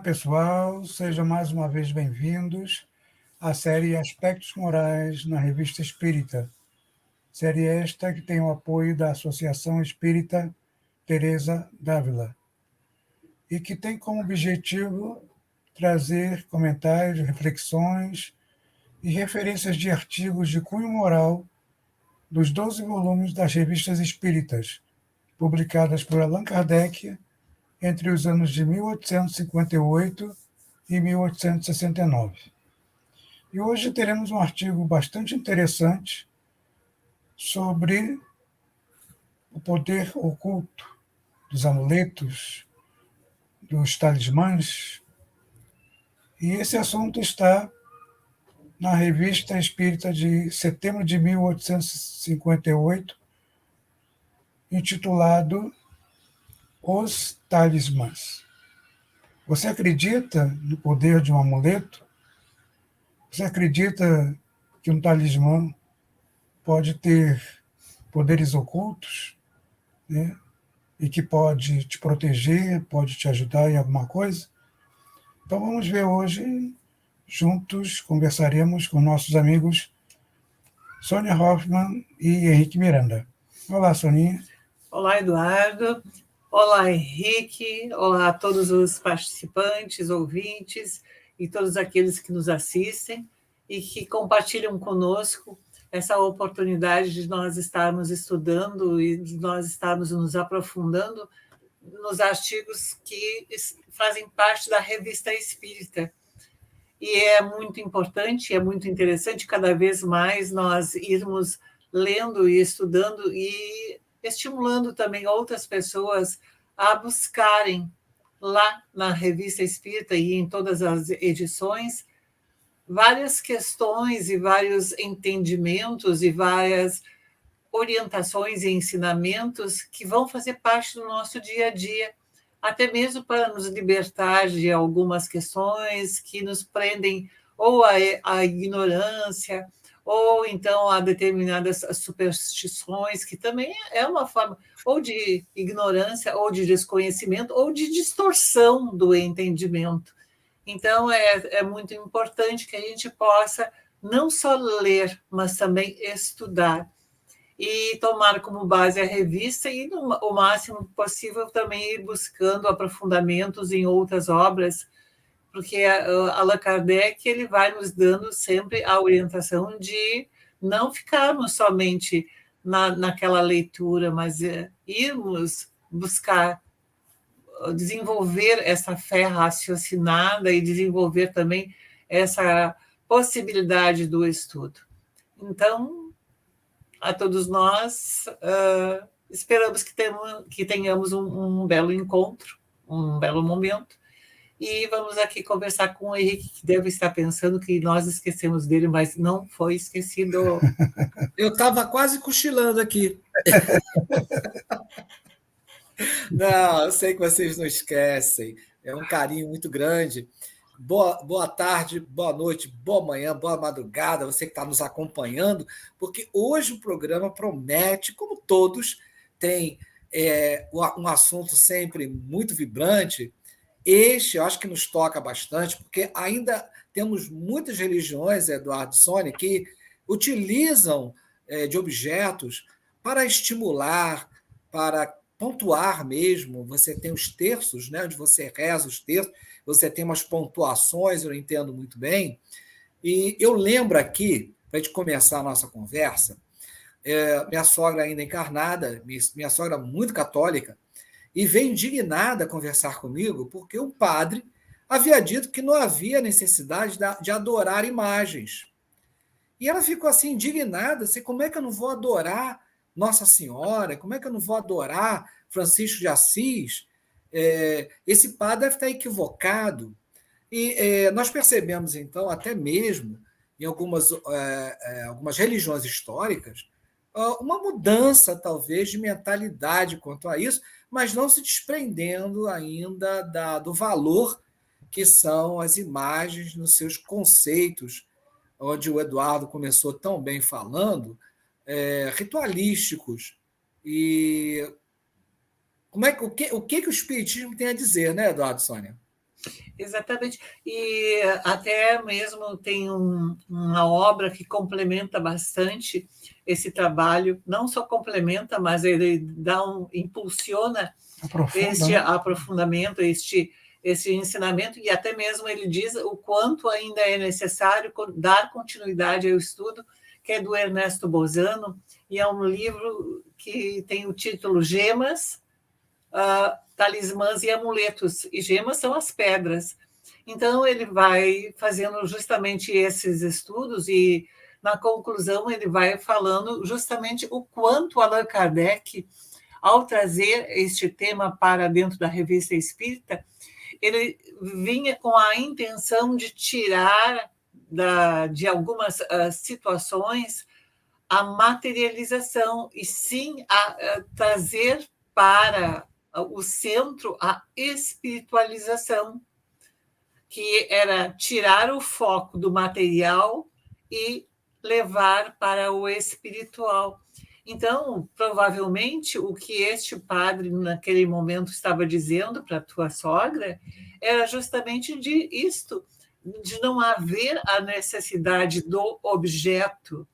pessoal, sejam mais uma vez bem-vindos à série Aspectos Morais na Revista Espírita. Série esta que tem o apoio da Associação Espírita Teresa d'Ávila e que tem como objetivo trazer comentários, reflexões e referências de artigos de cunho moral dos 12 volumes das revistas espíritas, publicadas por Allan Kardec entre os anos de 1858 e 1869. E hoje teremos um artigo bastante interessante sobre o poder oculto dos amuletos, dos talismãs, e esse assunto está na Revista Espírita de setembro de 1858, intitulado Os Talismãs. Você acredita no poder de um amuleto? Você acredita que um talismã pode ter poderes ocultos, né? E que pode te proteger, pode te ajudar em alguma coisa? Então vamos ver hoje, juntos conversaremos com nossos amigos Sônia Hoffman e Henrique Miranda. Olá, Soninha. Olá, Eduardo. Olá, Henrique. Olá a todos os participantes, ouvintes e todos aqueles que nos assistem e que compartilham conosco essa oportunidade de nós estarmos estudando e de nós estarmos nos aprofundando nos artigos que fazem parte da Revista Espírita. E é muito importante, é muito interessante cada vez mais nós irmos lendo e estudando e estimulando também outras pessoas a buscarem lá na Revista Espírita e em todas as edições várias questões e vários entendimentos e várias orientações e ensinamentos que vão fazer parte do nosso dia a dia, até mesmo para nos libertar de algumas questões que nos prendem ou à ignorância, ou então a determinadas superstições, que também é uma forma ou de ignorância, ou de desconhecimento, ou de distorção do entendimento. Então, é muito importante que a gente possa não só ler, mas também estudar e tomar como base a revista e, o máximo possível, também ir buscando aprofundamentos em outras obras, porque Allan Kardec ele vai nos dando sempre a orientação de não ficarmos somente naquela leitura, mas irmos buscar desenvolver essa fé raciocinada e desenvolver também essa possibilidade do estudo. Então, a todos nós, esperamos que tenhamos um belo encontro, um belo momento, e vamos aqui conversar com o Henrique, que deve estar pensando que nós esquecemos dele, mas não foi esquecido. Eu estava quase cochilando aqui. Não, eu sei que vocês não esquecem. É um carinho muito grande. Boa tarde, boa noite, boa manhã, boa madrugada, você que está nos acompanhando, porque hoje o programa promete, como todos, tem um assunto sempre muito vibrante. Este, eu acho que nos toca bastante, porque ainda temos muitas religiões, Eduardo, Sônia, que utilizam de objetos para estimular, para pontuar mesmo. Você tem os terços, né, onde você reza os terços, você tem umas pontuações, eu não entendo muito bem. E eu lembro aqui, para a gente começar a nossa conversa, minha sogra ainda encarnada, minha sogra muito católica, e veio indignada conversar comigo, porque o padre havia dito que não havia necessidade de adorar imagens. E ela ficou assim, indignada, assim, como é que eu não vou adorar Nossa Senhora? Como é que eu não vou adorar Francisco de Assis? Esse padre deve estar equivocado. E nós percebemos, então, até mesmo em algumas religiões históricas, uma mudança, talvez, de mentalidade quanto a isso, mas não se desprendendo ainda do valor que são as imagens nos seus conceitos, onde o Eduardo começou tão bem falando, ritualísticos. E o que o Espiritismo tem a dizer, né, Eduardo, Sônia? Exatamente. E até mesmo tem uma obra que complementa bastante esse trabalho, não só complementa, mas ele impulsiona este aprofundamento, este ensinamento, e até mesmo ele diz o quanto ainda é necessário dar continuidade ao estudo, que é do Ernesto Bozano, e é um livro que tem o título Gemas, Talismãs e Amuletos, e gemas são as pedras. Então, ele vai fazendo justamente esses estudos e, na conclusão, ele vai falando justamente o quanto Allan Kardec, ao trazer este tema para dentro da Revista Espírita, ele vinha com a intenção de tirar de algumas situações a materialização, e sim a trazer para o centro a espiritualização, que era tirar o foco do material e levar para o espiritual. Então, provavelmente, o que este padre, naquele momento, estava dizendo para a tua sogra era justamente de isto, de não haver a necessidade do objeto,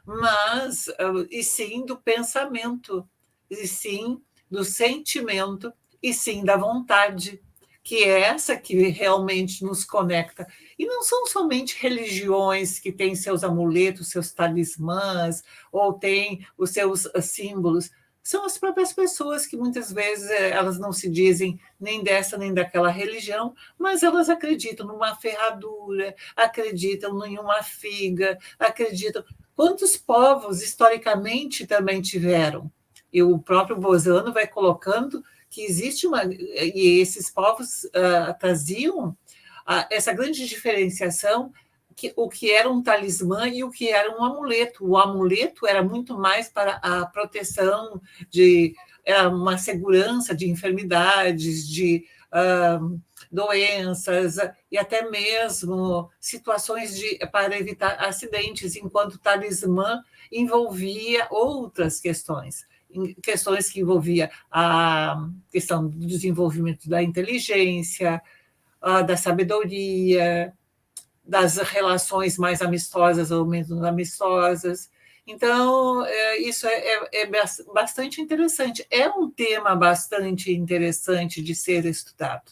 mas e sim do pensamento, e sim do sentimento, e sim da vontade, que é essa que realmente nos conecta. E não são somente religiões que têm seus amuletos, seus talismãs, ou têm os seus símbolos. São as próprias pessoas que muitas vezes elas não se dizem nem dessa nem daquela religião, mas elas acreditam numa ferradura, acreditam em uma figa, acreditam. Quantos povos historicamente também tiveram? E o próprio Bozano vai colocando que existe e esses povos traziam essa grande diferenciação, o que era um talismã e o que era um amuleto. O amuleto era muito mais para a proteção, era uma segurança de enfermidades, de doenças e até mesmo situações para evitar acidentes, enquanto o talismã envolvia outras questões que envolvia a questão do desenvolvimento da inteligência, da sabedoria, das relações mais amistosas ou menos amistosas. Então, isso é bastante interessante. É um tema bastante interessante de ser estudado.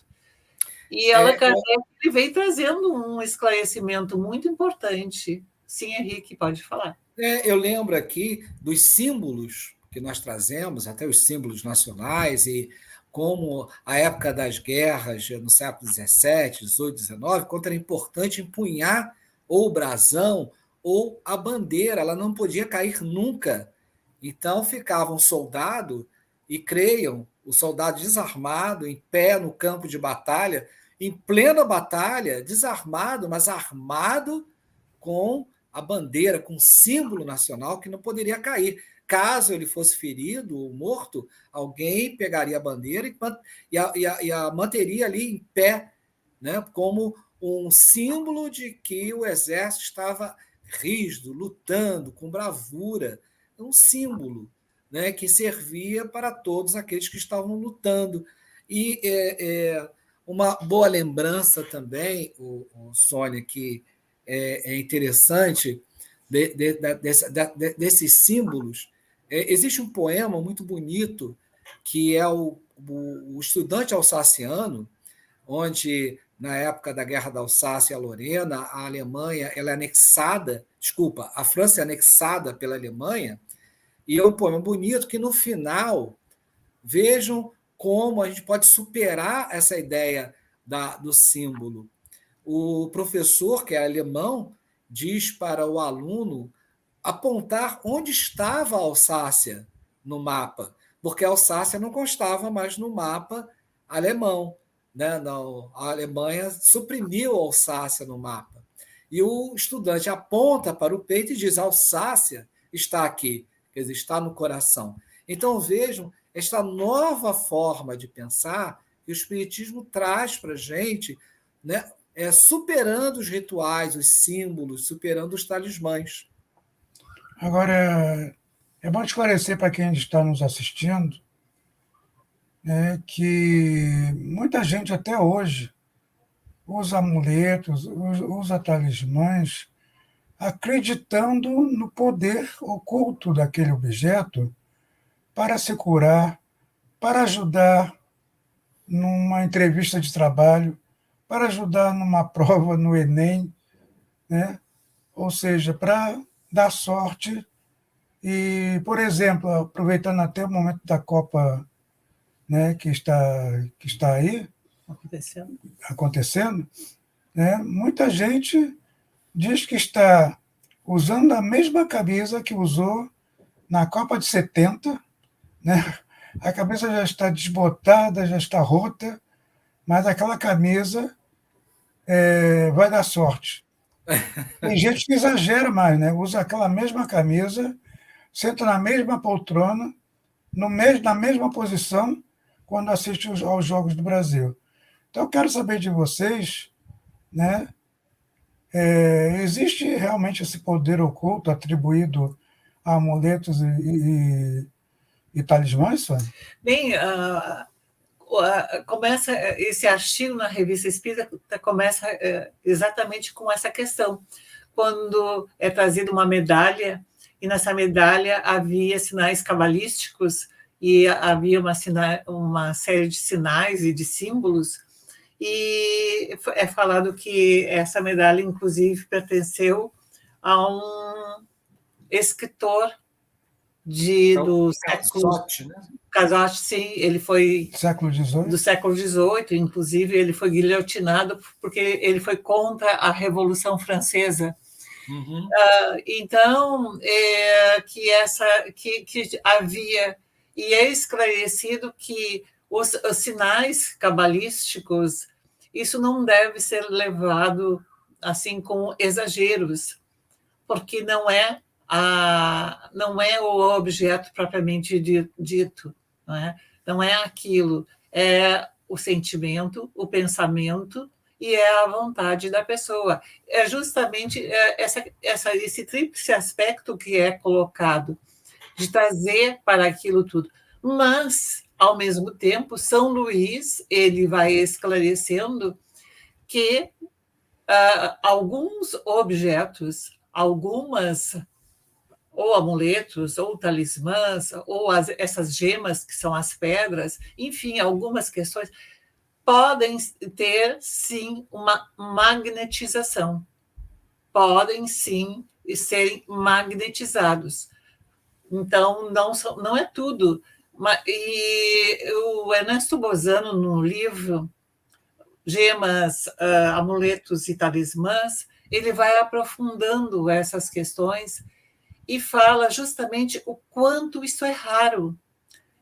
E Allan Kardec veio trazendo um esclarecimento muito importante. Sim, Henrique, pode falar. Eu lembro aqui dos símbolos que nós trazemos, até os símbolos nacionais, e como a época das guerras, no século XVII, XVIII, XIX, quanto era importante empunhar ou o brasão ou a bandeira, ela não podia cair nunca. Então ficava um soldado, e creiam, o soldado desarmado, em pé no campo de batalha, em plena batalha, desarmado, mas armado com a bandeira, com o símbolo nacional que não poderia cair. Caso ele fosse ferido ou morto, alguém pegaria a bandeira e a manteria ali em pé, né, como um símbolo de que o exército estava rígido, lutando com bravura. Um símbolo, né, que servia para todos aqueles que estavam lutando. E uma boa lembrança também, Sônia, que é interessante desses símbolos. Existe um poema muito bonito que é o Estudante Alsaciano, onde, na época da Guerra da Alsácia e a Lorena, a Alemanha ela é anexada, desculpa, a França é anexada pela Alemanha, e é um poema bonito que, no final, vejam como a gente pode superar essa ideia do símbolo. O professor, que é alemão, diz para o aluno apontar onde estava a Alsácia no mapa, porque a Alsácia não constava mais no mapa alemão, né? Não, a Alemanha suprimiu a Alsácia no mapa. E o estudante aponta para o peito e diz: Alsácia está aqui, quer dizer, está no coração. Então vejam esta nova forma de pensar que o Espiritismo traz para a gente, né? Superando os rituais, os símbolos, superando os talismãs. Agora, é bom esclarecer para quem está nos assistindo, né, que muita gente até hoje usa amuletos, usa talismãs, acreditando no poder oculto daquele objeto para se curar, para ajudar numa entrevista de trabalho, para ajudar numa prova no Enem, né? Ou seja, para dar sorte. E, por exemplo, aproveitando até o momento da Copa, né, que está aí acontecendo, né, muita gente diz que está usando a mesma camisa que usou na Copa de 70, né? A camisa já está desbotada, já está rota, mas aquela camisa vai dar sorte. Tem gente que exagera mais, né? Usa aquela mesma camisa, senta na mesma poltrona, na mesma posição, quando assiste aos Jogos do Brasil. Então, eu quero saber de vocês, né? Existe realmente esse poder oculto atribuído a amuletos e talismãs, Sônia? Bem, começa esse artigo na Revista Espírita, começa exatamente com essa questão. Quando é trazida uma medalha, e nessa medalha havia sinais cabalísticos, e havia uma série de sinais e de símbolos, e é falado que essa medalha, inclusive, pertenceu a um escritor do século... né? Casotte, sim, ele foi século XVIII. Do século XVIII, inclusive ele foi guilhotinado porque ele foi contra a Revolução Francesa. Uhum. Então, que havia, e é esclarecido que os sinais cabalísticos, isso não deve ser levado assim com exageros, porque não é o objeto propriamente dito, não é aquilo, é o sentimento, o pensamento e é a vontade da pessoa. É justamente esse tríplice aspecto que é colocado, de trazer para aquilo tudo. Mas, ao mesmo tempo, São Luís ele vai esclarecendo que alguns objetos, algumas ou amuletos, ou talismãs, ou essas gemas que são as pedras, enfim, algumas questões podem ter, sim, uma magnetização. Podem, sim, serem magnetizados. Então, não é tudo. E o Ernesto Bozano, no livro Gemas, Amuletos e Talismãs, ele vai aprofundando essas questões e fala justamente o quanto isso é raro.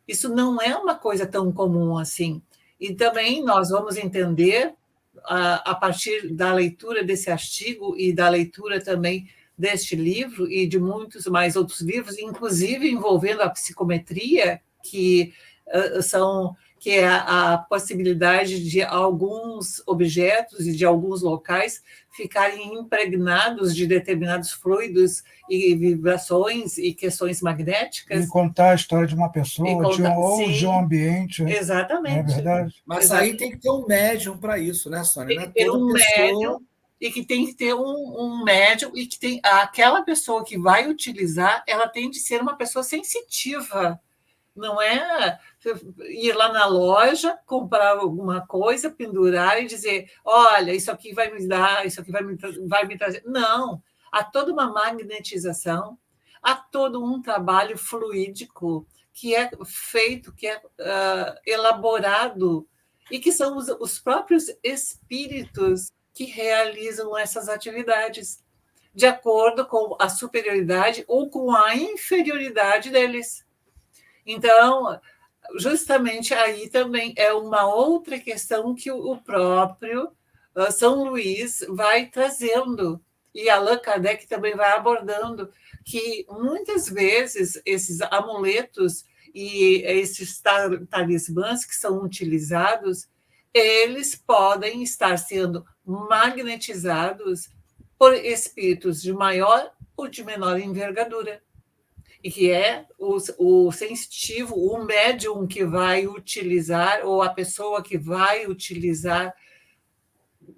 Isso não é uma coisa tão comum assim. E também nós vamos entender, a partir da leitura desse artigo e da leitura também deste livro e de muitos mais outros livros, inclusive envolvendo a psicometria, que é a possibilidade de alguns objetos e de alguns locais ficarem impregnados de determinados fluidos e vibrações e questões magnéticas. E contar a história de uma pessoa, de um ambiente. Exatamente. É verdade. Mas Exatamente. aí tem que ter um médium para isso, né, Sônia? Tem que ter um médium, e que tem que ter um médium, e que tem aquela pessoa que vai utilizar, ela tem de ser uma pessoa sensitiva. Não é ir lá na loja, comprar alguma coisa, pendurar e dizer, olha, isso aqui vai me dar, isso aqui vai me trazer. Não, há toda uma magnetização, há todo um trabalho fluídico que é feito, que é elaborado, e que são os próprios espíritos que realizam essas atividades, de acordo com a superioridade ou com a inferioridade deles. Então, justamente aí também é uma outra questão que o próprio São Luís vai trazendo, e Allan Kardec também vai abordando, que muitas vezes esses amuletos e esses talismãs que são utilizados, eles podem estar sendo magnetizados por espíritos de maior ou de menor envergadura, e que é o sensitivo, o médium que vai utilizar, ou a pessoa que vai utilizar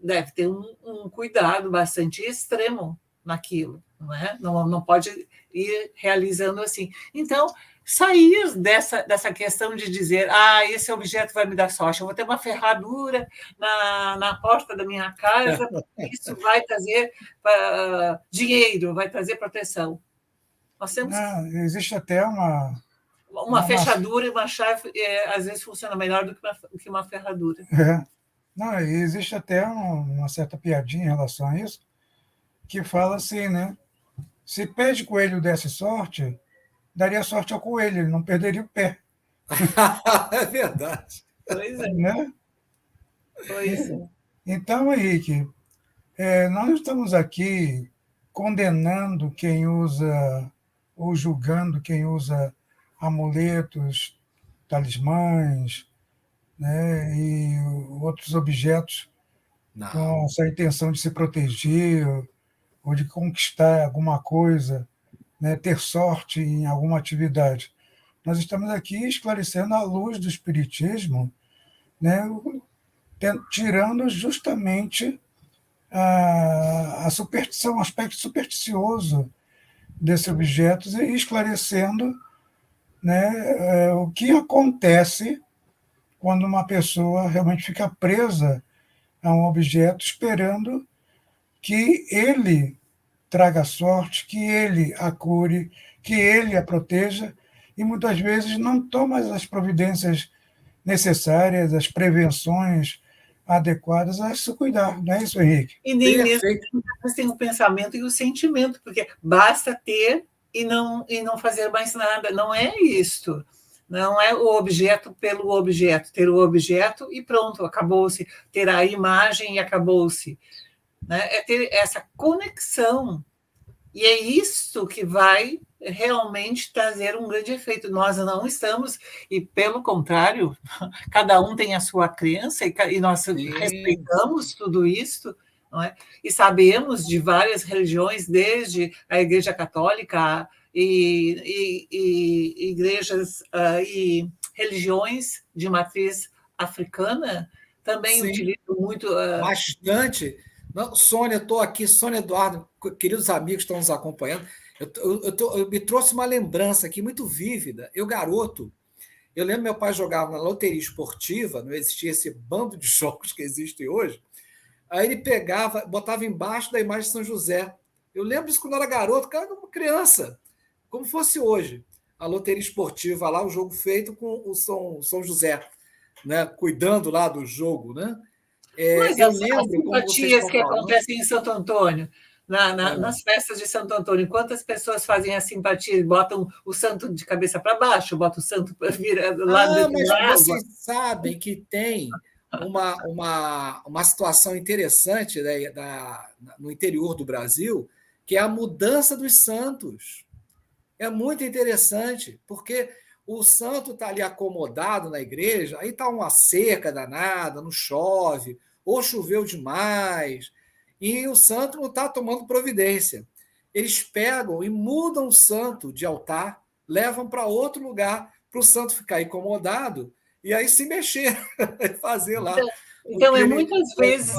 deve ter um cuidado bastante extremo naquilo, não é? Não pode ir realizando assim. Então, sair dessa questão de dizer, esse objeto vai me dar sorte, eu vou ter uma ferradura na porta da minha casa, isso vai trazer dinheiro, vai trazer proteção. Nós temos... existe até uma fechadura e uma chave, às vezes, funciona melhor do que uma ferradura. Não, existe até uma certa piadinha em relação a isso, que fala assim, né? Se pé de coelho desse sorte, daria sorte ao coelho, ele não perderia o pé. É verdade. Pois é. Né? Pois é. Então, Henrique, nós estamos aqui condenando quem usa, ou julgando quem usa amuletos, talismãs, né, e outros objetos com essa intenção de se proteger ou de conquistar alguma coisa, né, ter sorte em alguma atividade. Nós estamos aqui esclarecendo à luz do Espiritismo, né, tirando justamente a superstição, o aspecto supersticioso desses objetos e esclarecendo, né, o que acontece quando uma pessoa realmente fica presa a um objeto esperando que ele traga sorte, que ele a cure, que ele a proteja, e muitas vezes não toma as providências necessárias, as prevenções adequadas a se cuidar. Não é isso, Henrique? E nem mesmo tem o pensamento e o sentimento, porque basta ter e não fazer mais nada. Não é isto. Não é o objeto pelo objeto. Ter o objeto e pronto, acabou-se. Ter a imagem e acabou-se. Né? É ter essa conexão. E é isto que vai realmente trazer um grande efeito. Nós não estamos, e pelo contrário, cada um tem a sua crença, e nós respeitamos tudo isso, não é? E sabemos de várias religiões, desde a Igreja Católica e igrejas e religiões de matriz africana, também utilizam muito... Bastante. Não, Sônia, estou aqui, Sônia Eduardo, queridos amigos que estão nos acompanhando, eu me trouxe uma lembrança aqui muito vívida. Eu, garoto, eu lembro meu pai jogava na loteria esportiva, não existia esse bando de jogos que existe hoje, aí ele pegava, botava embaixo da imagem de São José. Eu lembro disso quando eu era garoto, cara, como criança, como fosse hoje. A loteria esportiva lá, o jogo feito com o São José, né, cuidando lá do jogo, né? Mas eu as simpatias que acontecem em Santo Antônio, nas festas de Santo Antônio, quantas pessoas fazem a simpatia? Botam o santo de cabeça para baixo, botam o santo para vir lá dentro mas da água. Vocês sabem que tem uma situação interessante, né, no interior do Brasil, que é a mudança dos santos. É muito interessante, porque o santo está ali acomodado na igreja, aí está uma seca danada, não chove, ou choveu demais, e o santo não está tomando providência. Eles pegam e mudam o santo de altar, levam para outro lugar, para o santo ficar incomodado, e aí se mexer, fazer lá. Então muitas vezes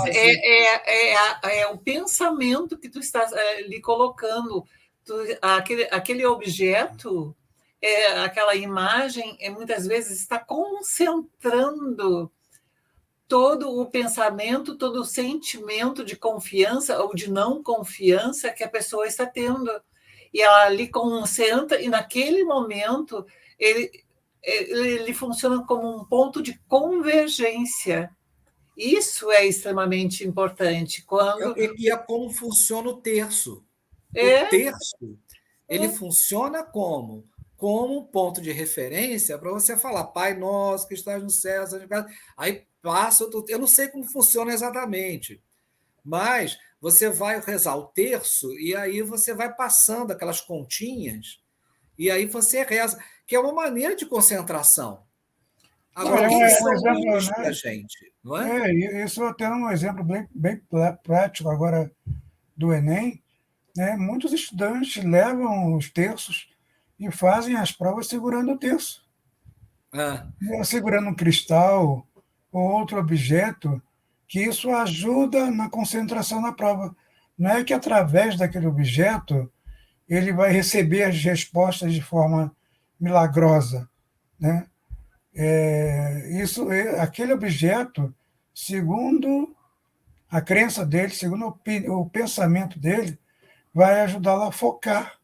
é o pensamento que tu estás lhe colocando, aquele objeto, aquela imagem, muitas vezes está concentrando todo o pensamento, todo o sentimento de confiança ou de não confiança que a pessoa está tendo. E ela ali concentra, e naquele momento ele funciona como um ponto de convergência. Isso é extremamente importante. E é como funciona o terço. O terço, ele funciona como um ponto de referência para você falar, Pai nosso que estás no céu, aí passa, eu não sei como funciona exatamente, mas você vai rezar o terço e aí você vai passando aquelas continhas e aí você reza, que é uma maneira de concentração. Agora, o que são isso para a gente? Não é? Isso até um exemplo bem prático agora do Enem, né? Muitos estudantes levam os terços e fazem as provas segurando o terço. Segurando um cristal ou outro objeto que isso ajuda na concentração na prova. Não é que através daquele objeto ele vai receber as respostas de forma milagrosa, né? Aquele objeto, segundo a crença dele, segundo o pensamento dele, vai ajudá-lo a focar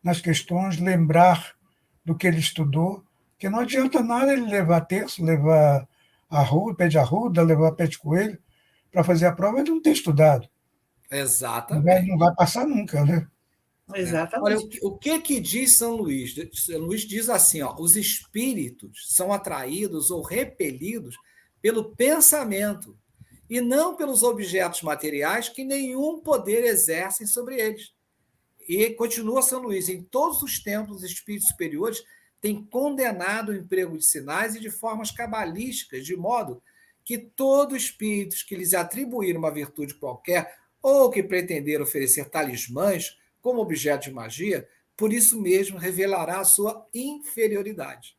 nas questões, lembrar do que ele estudou, que não adianta nada ele levar terço, levar pé de arruda, levar pé de coelho para fazer a prova, ele não ter estudado. Exatamente. Não vai passar nunca, né? Exatamente. Olha, o que diz São Luís? São Luís diz assim, ó, os espíritos são atraídos ou repelidos pelo pensamento e não pelos objetos materiais que nenhum poder exercem sobre eles. E continua São Luís, em todos os tempos, os espíritos superiores têm condenado o emprego de sinais e de formas cabalísticas, de modo que todos os espíritos que lhes atribuíram uma virtude qualquer ou que pretenderam oferecer talismãs como objeto de magia, por isso mesmo revelará a sua inferioridade.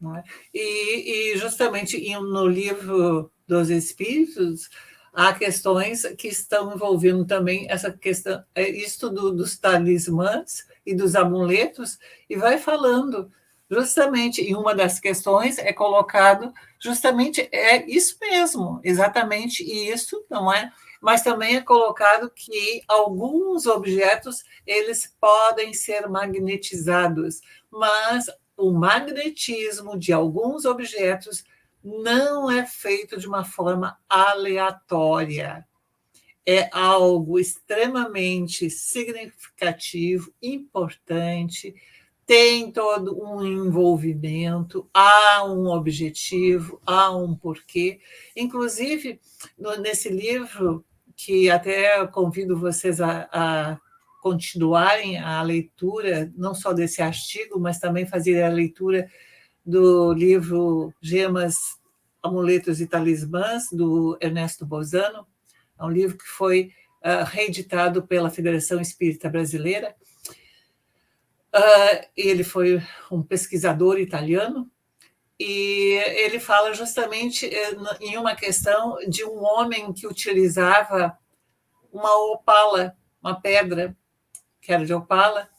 Não é? E justamente no livro dos Espíritos, há questões que estão envolvendo também essa questão, isto dos talismãs e dos amuletos, e vai falando justamente, em uma das questões é colocado justamente, isso mesmo, exatamente isso, não é? Mas também é colocado que alguns objetos, eles podem ser magnetizados, mas o magnetismo de alguns objetos não é feito de uma forma aleatória. É algo extremamente significativo, importante, tem todo um envolvimento, há um objetivo, há um porquê. Inclusive, nesse livro, que até convido vocês a continuarem a leitura, não só desse artigo, mas também fazer a leitura do livro Gemas, Amuletos e Talismãs, do Ernesto Bolzano. É um livro que foi reeditado pela Federação Espírita Brasileira. Ele foi um pesquisador italiano, e ele fala justamente em uma questão de um homem que utilizava uma opala, uma pedra que era de opala,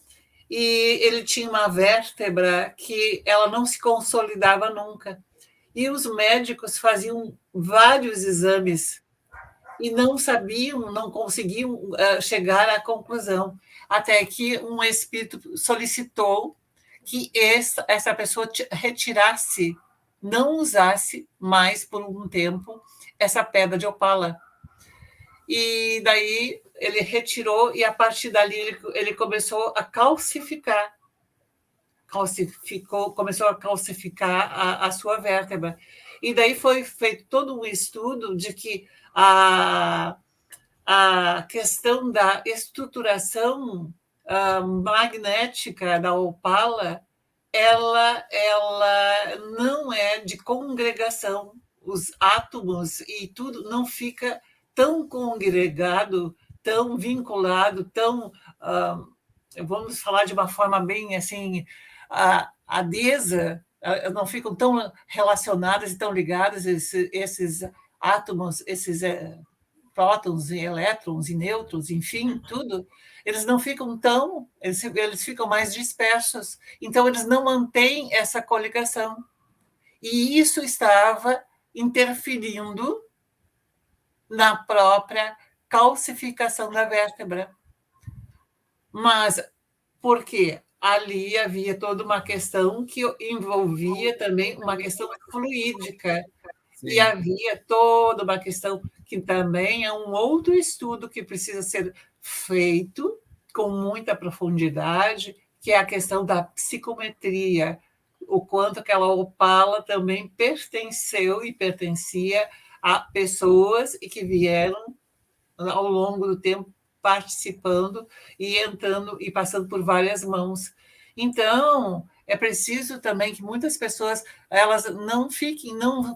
e ele tinha uma vértebra que ela não se consolidava nunca. E os médicos faziam vários exames e não sabiam, não conseguiam chegar à conclusão, até que um espírito solicitou que essa pessoa retirasse, não usasse mais por um tempo essa pedra de opala. E daí ele retirou, e a partir dali ele começou a calcificar. Começou a calcificar a sua vértebra. E daí foi feito todo um estudo de que a questão da estruturação magnética da opala, ela não é de congregação. Os átomos e tudo não fica tão congregado, tão vinculado, tão, vamos falar de uma forma bem assim, adesa, não ficam tão relacionadas e tão ligadas, esses átomos, esses prótons e elétrons e nêutrons, enfim, tudo, eles não ficam tão, eles ficam mais dispersos, então eles não mantêm essa coligação. E isso estava interferindo na própria calcificação da vértebra. Mas por quê? Ali havia toda uma questão que envolvia também uma questão fluídica. Sim. E havia toda uma questão que também é um outro estudo que precisa ser feito com muita profundidade, que é a questão da psicometria, o quanto aquela opala também pertenceu e pertencia a pessoas e que vieram ao longo do tempo participando e entrando e passando por várias mãos. Então, é preciso também que muitas pessoas elas não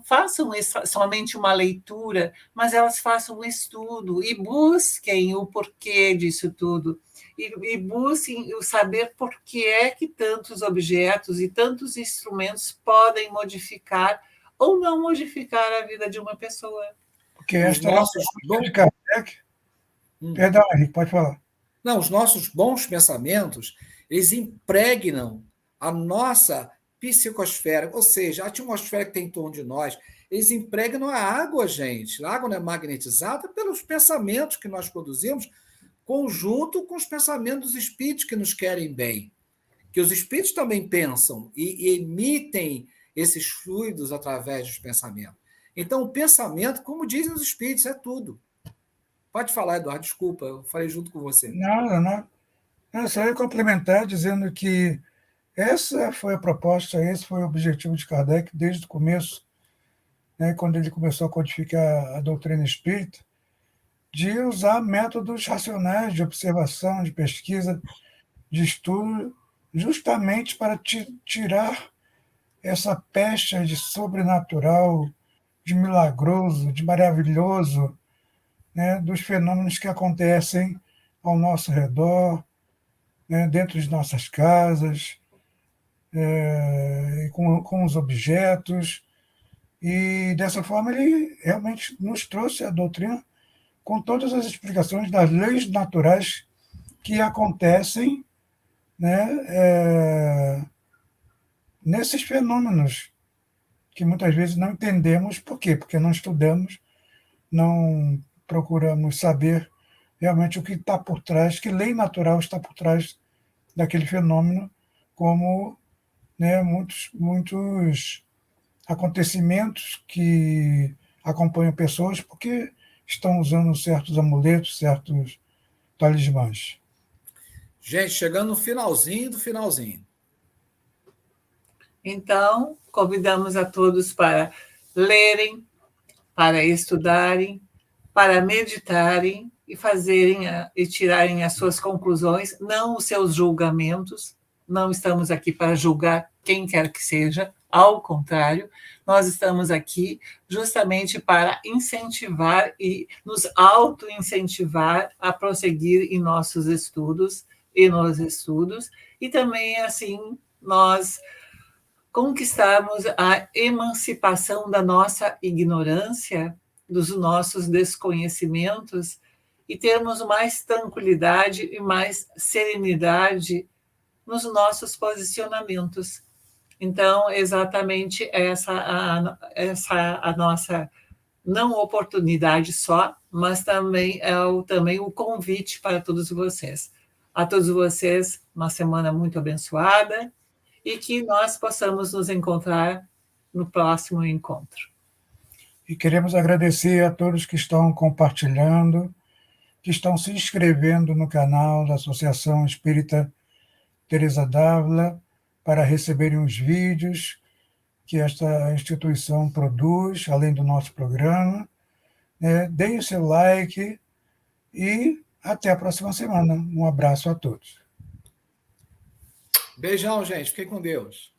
façam somente uma leitura, mas elas façam um estudo e busquem o porquê disso tudo. E busquem o saber por que é que tantos objetos e tantos instrumentos podem modificar ou não modificar a vida de uma pessoa. Porque esta é a pergunta de Kardec. Perdão, Henrique, pode falar. Não, os nossos bons pensamentos, eles impregnam a nossa psicosfera, ou seja, a atmosfera que tem em torno de nós, eles impregnam a água, gente. A água não é magnetizada pelos pensamentos que nós produzimos, conjunto com os pensamentos dos espíritos que nos querem bem. Que os espíritos também pensam e emitem esses fluidos através dos pensamentos. Então, o pensamento, como dizem os espíritos, é tudo. Pode falar, Eduardo, desculpa, eu falei junto com você. Não. Eu só ia complementar dizendo que essa foi a proposta, esse foi o objetivo de Kardec desde o começo, né, quando ele começou a codificar a doutrina espírita, de usar métodos racionais de observação, de pesquisa, de estudo, justamente para tirar essa pecha de sobrenatural, de milagroso, de maravilhoso, né, dos fenômenos que acontecem ao nosso redor, né, dentro de nossas casas, com os objetos. E, dessa forma, ele realmente nos trouxe a doutrina com todas as explicações das leis naturais que acontecem, né, nesses fenômenos que muitas vezes não entendemos. Por quê? Porque não estudamos, não procuramos saber realmente o que está por trás, que lei natural está por trás daquele fenômeno, como, né, muitos acontecimentos que acompanham pessoas porque estão usando certos amuletos, certos talismãs. Gente, chegando no finalzinho do finalzinho. Então, convidamos a todos para lerem, para estudarem, para meditarem e fazerem e tirarem as suas conclusões, não os seus julgamentos. Não estamos aqui para julgar quem quer que seja, ao contrário, nós estamos aqui justamente para incentivar e nos auto-incentivar a prosseguir em nossos estudos e nos estudos, e também, assim, nós conquistarmos a emancipação da nossa ignorância, dos nossos desconhecimentos, e termos mais tranquilidade e mais serenidade nos nossos posicionamentos. Então, exatamente essa a nossa não oportunidade só, mas também também o convite para todos vocês. A todos vocês, uma semana muito abençoada e que nós possamos nos encontrar no próximo encontro. E queremos agradecer a todos que estão compartilhando, que estão se inscrevendo no canal da Associação Espírita Teresa d'Ávila para receberem os vídeos que esta instituição produz, além do nosso programa. Deem o seu like e até a próxima semana. Um abraço a todos. Beijão, gente. Fiquem com Deus.